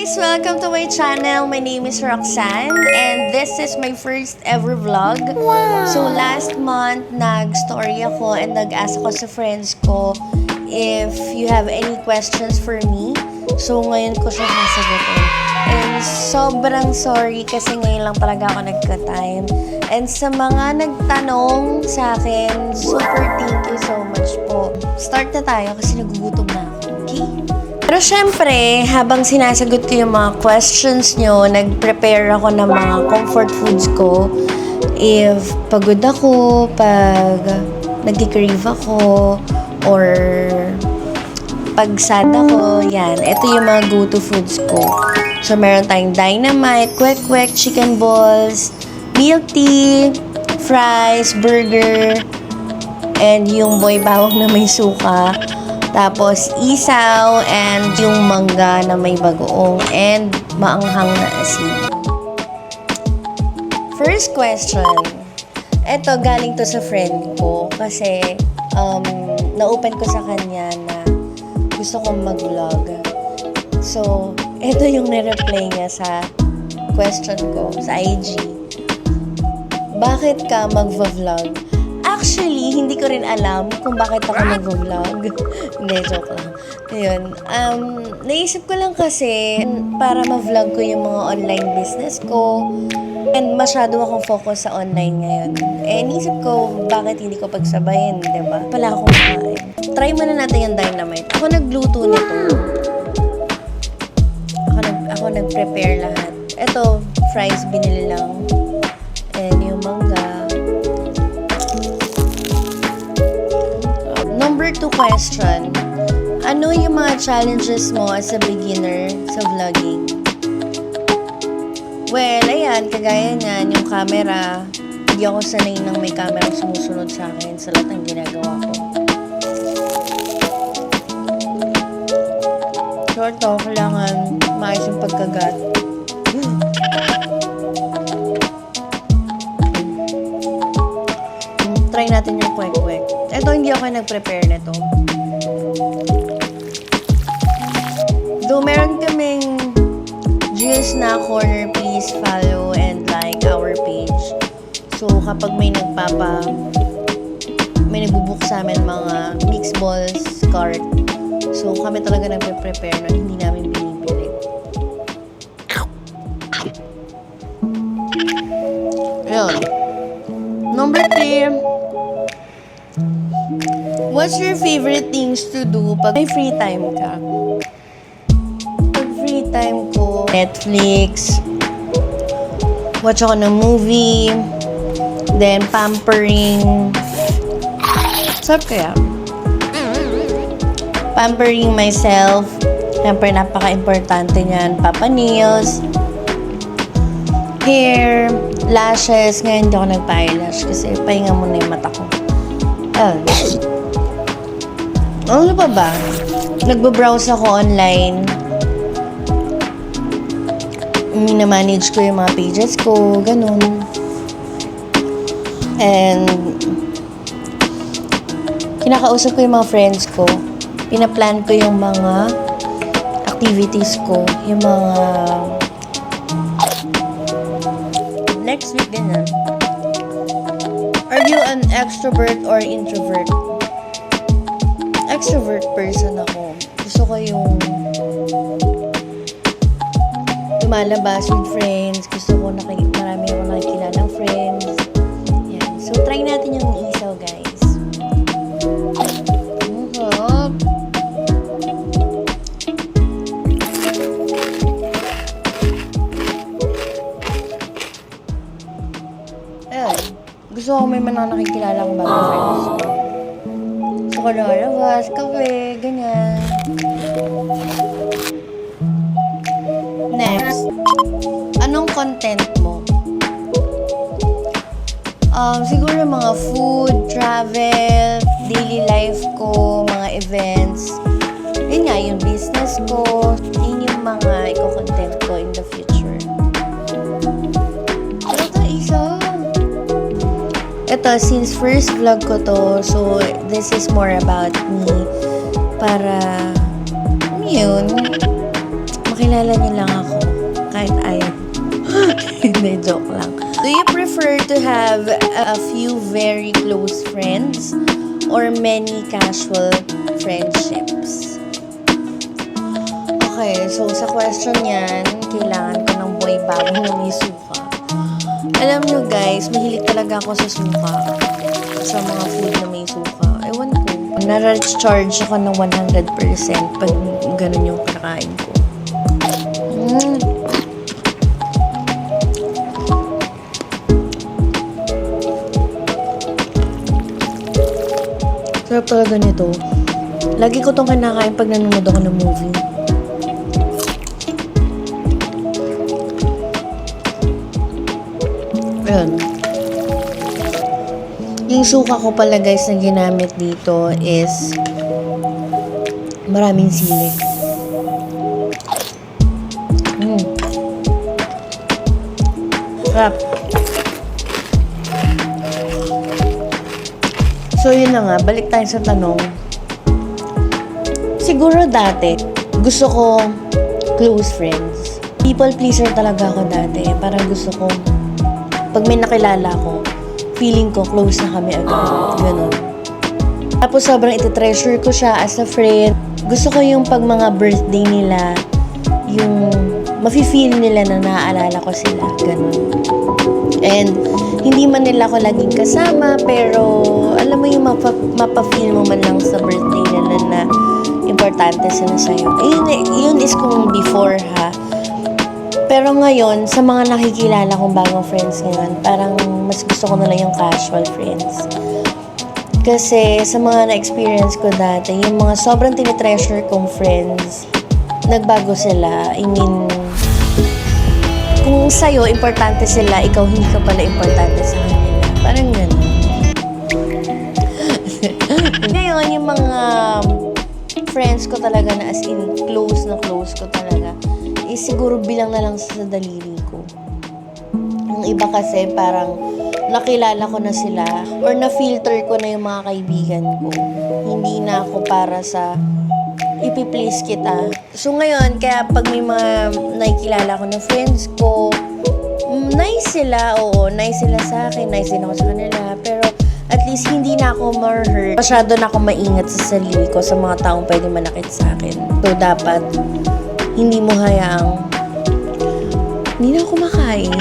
guys! Welcome to my channel. My name is Roxanne and this is my first ever vlog. Wow! So last month, nag-story ako and nag-ask ako sa friends ko if you have any questions for me. So ngayon ko siya sasagutin. And sobrang sorry kasi ngayon lang talaga ako nagka-time. And sa mga nagtanong sa akin, super thank you so much po. Start na tayo kasi nagugutom na ako. Okay? Pero syempre, habang sinasagot ko yung mga questions nyo, nag-prepare ako ng mga comfort foods ko. If pagod ako, pag nag-crave ako, or pag sad ako, yan. Ito yung mga go-to foods ko. So, meron tayong dynamite, kwek-kwek, chicken balls, milk tea, fries, burger, and yung boy bawang na may suka. Tapos, isaw, and yung mangga na may bagoong, and maanghang na asin. First question. Ito, galing to sa friend ko. Kasi, na-open ko sa kanya na gusto kong mag-vlog. So, ito yung nireply niya sa question ko, sa IG. Bakit ka mag-vlog? Actually, hindi ko rin alam kung bakit ako mag-vlog. Hindi, joke lang. Ayun. Naisip ko lang kasi para ma-vlog ko yung mga online business ko. And masyado akong focus sa online ngayon. Eh, naisip ko bakit hindi ko pagsabayin, diba? Wala akong kain. Try muna natin yung dynamite. Ako nagluto nito. Ako nag-prepare lahat. Ito, fries binili lang. And yung mangga. Number 2 question. Ano yung mga challenges mo as a beginner sa vlogging? Well, ayan, kagaya niyan, yung camera. Hindi ako sanay nang may camera sumusunod sa akin sa lahat ng ginagawa ko. So, ito, kailangan maayos yung pagkagat. Try natin yung kwek-kwek. Ito, hindi ako nag-prepare nito. Though meron kaming G's na corner, please follow and like our page. So, kapag may nagbubook sa amin mga mixed balls cart. So, kami talaga nagpe-prepare na hindi namin binibili. Ayun. Number 3. What's your favorite things to do pag may free time ka? Pag free time ko, Netflix, watch ako ng movie, then pampering. Sarap kaya? Pampering myself. Siyempre, napaka-importante niyan. Papa nails, hair, lashes. Ngayon, hindi ako nagpa-eyelash kasi pahinga muna yung mata ko. Ano pa ba? Nagbabrowse ako online. Minamanage ko yung mga pages ko. Ganun. And kinakausap ko yung mga friends ko. Pinaplan ko yung mga activities ko. Yung mga next week ganyan. Are you an extrovert or introvert? Extrovert person ako. Gusto ko yung lumalabas with friends. Gusto ko marami ako nakikilalang friends. Yan. So, try natin yung isaw, guys. Ayun. Gusto ko may mga nakikilalang bagong friends ko. Gusto ko lalabas, kape, ganyan. Next. Anong content mo? Siguro mga food, travel, daily life ko, mga events. Yun nga, yung business ko. Yun yung mga i-content ko in the future. Ito, since first vlog ko to, so this is more about me. Para, yun, makilala niyo lang ako. Kahit ayaw. Hindi, joke lang. Do you prefer to have a few very close friends or many casual friendships? Okay, so sa question yan, kailangan ko ng boy bago na may suka. Alam nyo guys, mahilig talaga ako sa suka. Sa mga food na may suka. Ewan ko. Nare-charge ako ng 100% pag ganun yung kinakain ko. Sarap talaga nito. Lagi ko tong kinakain pag nanonood ako ng movie. Ayan. Yung suka ko pala guys na ginamit dito is maraming sili. Sarap. So yun na nga, balik tayo sa tanong. Siguro dati, gusto ko close friends. People pleaser talaga ako dati. Parang gusto ko, pag may nakilala ko, feeling ko close na kami agad. Ganun. Tapos sobrang iti-treasure ko siya as a friend. Gusto ko yung pag mga birthday nila, yung mafe-feel nila na naaalala ko sila. Ganun. And hindi man nila ako laging kasama, pero alam mo yung mapa-feel mo man lang sa birthday nila na importante sila sa'yo. Yun is kung before ha. Pero ngayon, sa mga nakikilala kong bagong friends ngayon, parang mas gusto ko na lang yung casual friends. Kasi sa mga na-experience ko dati, yung mga sobrang tinitreasure kong friends, nagbago sila. I mean, kung sa'yo, importante sila, ikaw hindi ka pala importante sa kanila. Parang gano'n. Ngayon, yung mga friends ko talaga na as in close ko talaga, is siguro bilang na lang sa daliri ko. Yung iba kasi parang nakilala ko na sila or na-filter ko na yung mga kaibigan ko. Hindi na ako para sa ipi-please kita. So ngayon, kaya pag may mga nakikilala ko na friends ko, nice sila, oo, nice sila sa akin, nice din ako sa kanila, pero at least hindi na ako ma-hurt. Masyado na ako maingat sa sarili ko sa mga taong pwede manakit sa akin. So dapat, hindi mo hayaang hindi na ako makain.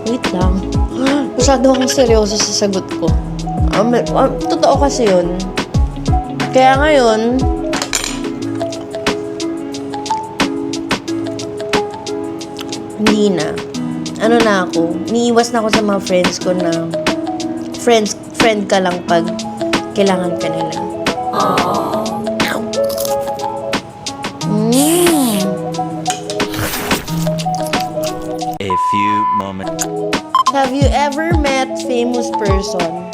Wait lang. Masyado akong seryoso sa sagot ko. Totoo kasi yun. Kaya ngayon, hindi na. Ano na ako, niiwas na ako sa mga friends ko na friend ka lang pag kailangan ka nila. A few moments. Have you ever met famous person?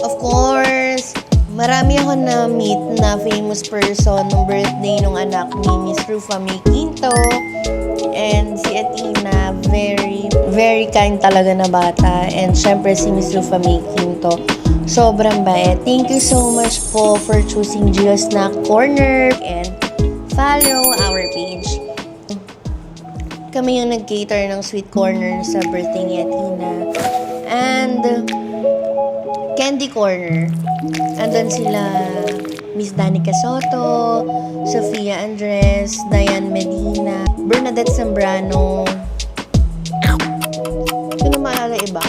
Of course, marami ako na-meet na famous person nung birthday nung anak ni Miss Rufa May Quinto. And si Athena, very kind talaga na bata. And syempre si Miss Rufa May Quinto, sobrang bait. Thank you so much po for choosing Gio Snack Corner and follow our page. Kami yung nag-cater ng sweet corner sa birthday ni Athena. And candy corner. Andun sila Miss Danica Soto, Sofia Andres, Diane Medina, Bernadette Zambrano. Sino maalala iba?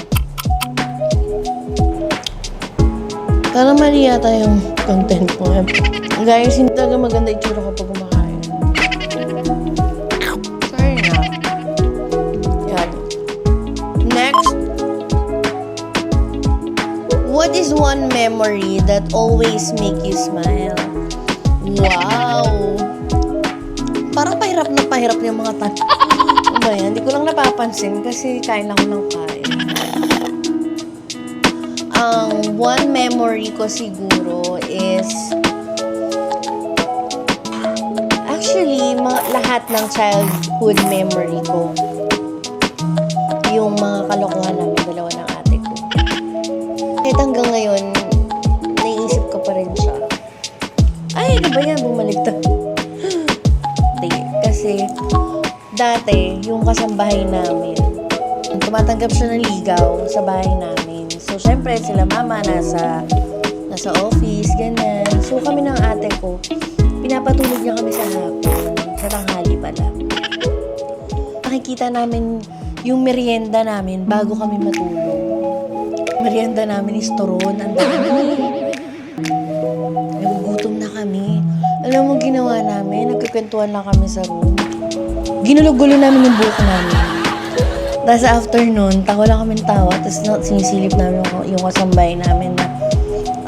Parang mali yata yung content ko. Guys, hindi talaga maganda itsura ko pag kumakain. Sorry na. Yan. Next. What is one memory that always make you smile? Wow! Parang pahirap yung mga tanong. Ano ba yan? Hindi ko lang napapansin kasi kain lang ako ng kain. Ang one memory ko siguro is actually, lahat ng childhood memory ko. Yung mga kalokohan namin, dalawa ng ate ko. Kahit hanggang ngayon, naiisip ko pa rin siya. Ay, ano ba yan? Bumaliktad. kasi dati, yung kasambahay namin, tumatanggap siya ng ligaw sa bahay namin. So, syempre, sila mama nasa office, ganyan. So, kami ng ate ko, pinapatulog niya kami sa hapon, sa tanghali pala. Nakikita namin yung merienda namin bago kami matulog. Merienda namin is turon, ang dami. Nagugutom na kami. Alam mo, ginawa namin, nagkikwentuhan lang kami sa room. Ginulo-gulo namin yung buhok namin. Tapos after nun, tawa lang kami tawa, tapos sinisilip namin yung kasambahay namin na,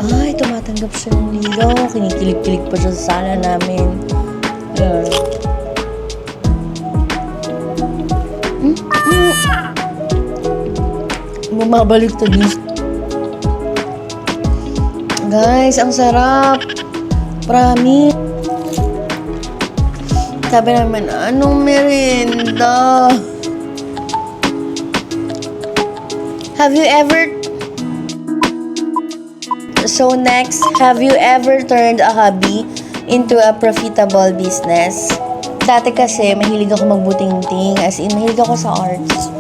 ay, tumatanggap siya ng ligaw, kinikilig-kilig pa siya sa sala namin. Ayun. Bumabalik to this. Guys, ang sarap. Promise. Sabi namin, anong merienda? Have you ever... So next, have you ever turned a hobby into a profitable business? Dati kasi, mahilig ako magbuting-ting. As in, mahilig ako sa arts.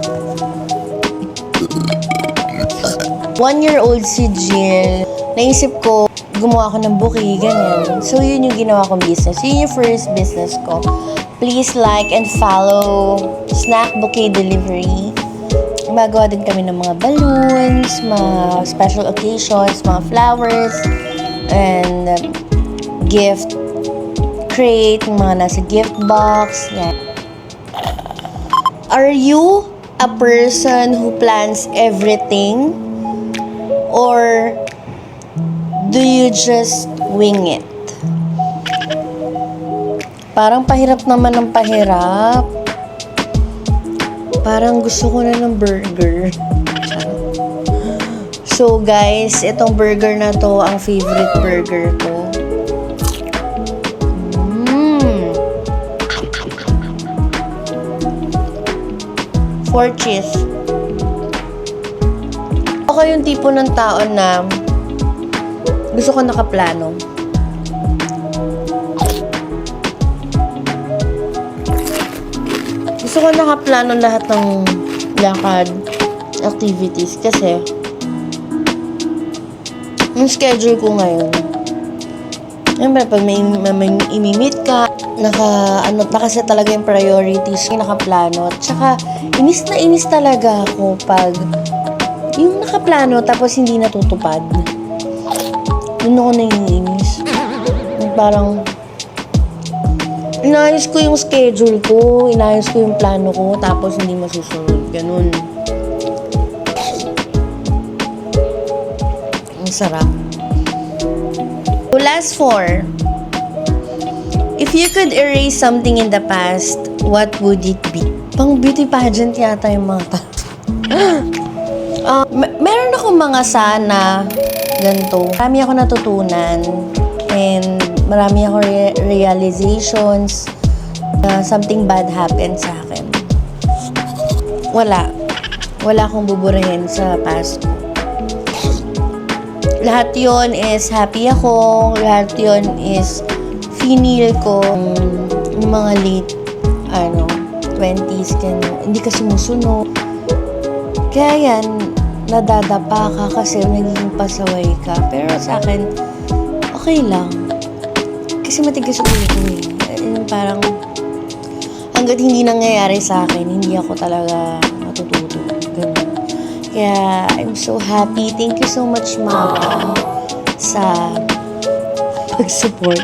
1-year-old si Jill. Naisip ko, gumawa ako ng bouquet, ganyan. So, yun yung ginawa kong business. Yun yung first business ko. Please like and follow Snack Bouquet Delivery. Gumagawa din kami ng mga balloons, mga special occasions, mga flowers, and gift crate, mga nasa gift box. Yan. Are you a person who plans everything? Or do you just wing it? Parang pahirap naman ng pahirap. Parang gusto ko na ng burger. So guys, itong burger na to, ang favorite burger ko. 4 cheese. Ako yung tipo ng tao na gusto ko nakaplano. Gusto ko nakaplano lahat ng lakad, activities, kasi yung schedule ko ngayon. Siyempre, pag may imi-meet ka, nakaset talaga yung priorities, yung nakaplano. At saka, inis na inis talaga ako pag yung nakaplano tapos hindi natutupad. Doon ako naiinis. Parang, inayos ko yung schedule ko, inayos ko yung plano ko, tapos hindi masusunod. Ganun. Ang sarap. So, last 4. If you could erase something in the past, what would it be? Pang beauty pageant yata yung mga meron akong mga sana ganito. Marami ako natutunan and marami ako realizations na something bad happened sa akin. Wala akong buburahin sa past ko. Lahat yon is happy ako, lahat yon is finil ko yung mga late 20s hindi ka sumusunod. Kaya yan, nadadapa ka kasi nagiging pasaway ka. Pero sa akin, okay lang. Kasi matigas ulo ko eh. Parang, hanggat hindi nangyayari sa akin, hindi ako talaga matututo. Ganun. Kaya, I'm so happy. Thank you so much, Mama, sa pag-support.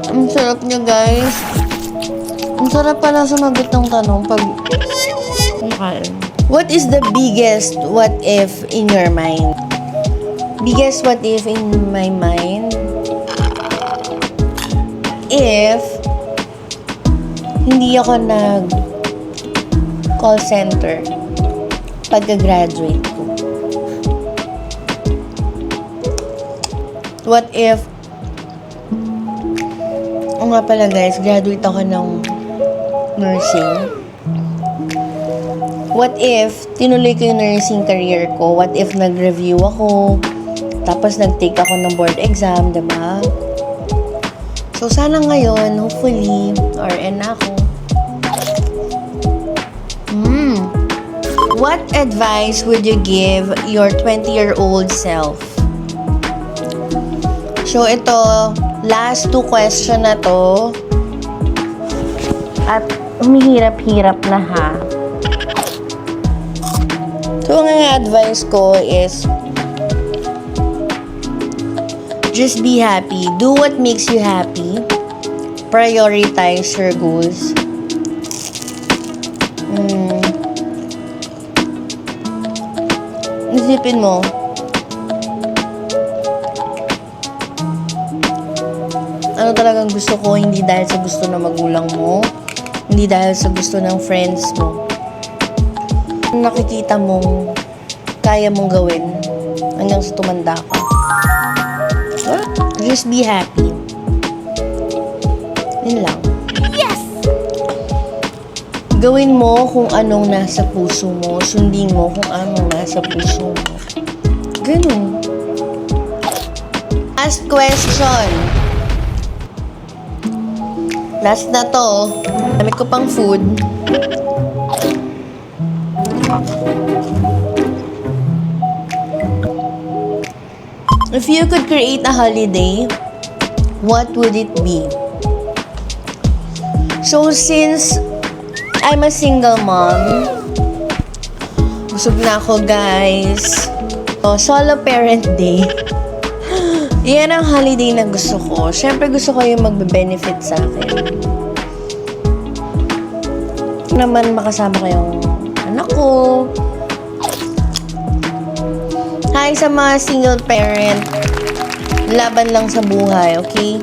Ang sarap niya, guys. Ang sarap pala sumagot ng tanong pag nakain. What is the biggest what if in your mind? Biggest what if in my mind? If hindi ako call center pagka-graduate ko. What if nga pala guys, graduate ako ng nursing. What if tinuloy ko yung nursing career ko? What if nag-review ako? Tapos nag-take ako ng board exam, diba? So, sana ngayon, hopefully, or na ako. What advice would you give your 20-year-old self? So, ito, last 2 question na to. At humihirap-hirap na ha. So, ang advice ko is, just be happy. Do what makes you happy. Prioritize your goals. Isipin mo, ano talagang gusto ko, hindi dahil sa gusto ng magulang mo, hindi dahil sa gusto ng friends mo. Nakikita mong kaya mong gawin hanggang sa tumanda ka. Just be happy. Yun lang. Yes! Gawin mo kung anong nasa puso mo. Sundin mo kung anong nasa puso mo. Ganun. Last question. Last na to. Dami ko pang food. If you could create a holiday, what would it be? So, since I'm a single mom, busog na ako, guys. Solo parent day. Yan ang holiday na gusto ko. Siyempre, gusto ko yung magbe-benefit sa akin. Naman makasama ko yung anak ko. Hi sa mga single parent. Laban lang sa buhay, okay?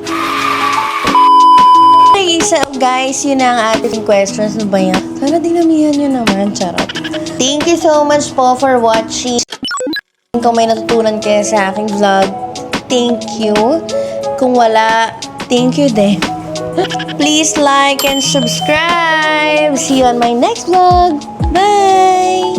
So guys, yun na ang ating questions. Ano ba yan? Sana dinamihan nyo naman, charot. Thank you so much po for watching. Kung may natutunan kayo sa aking vlog, thank you. Kung wala, thank you din. Please like and subscribe. See you on my next vlog. Bye!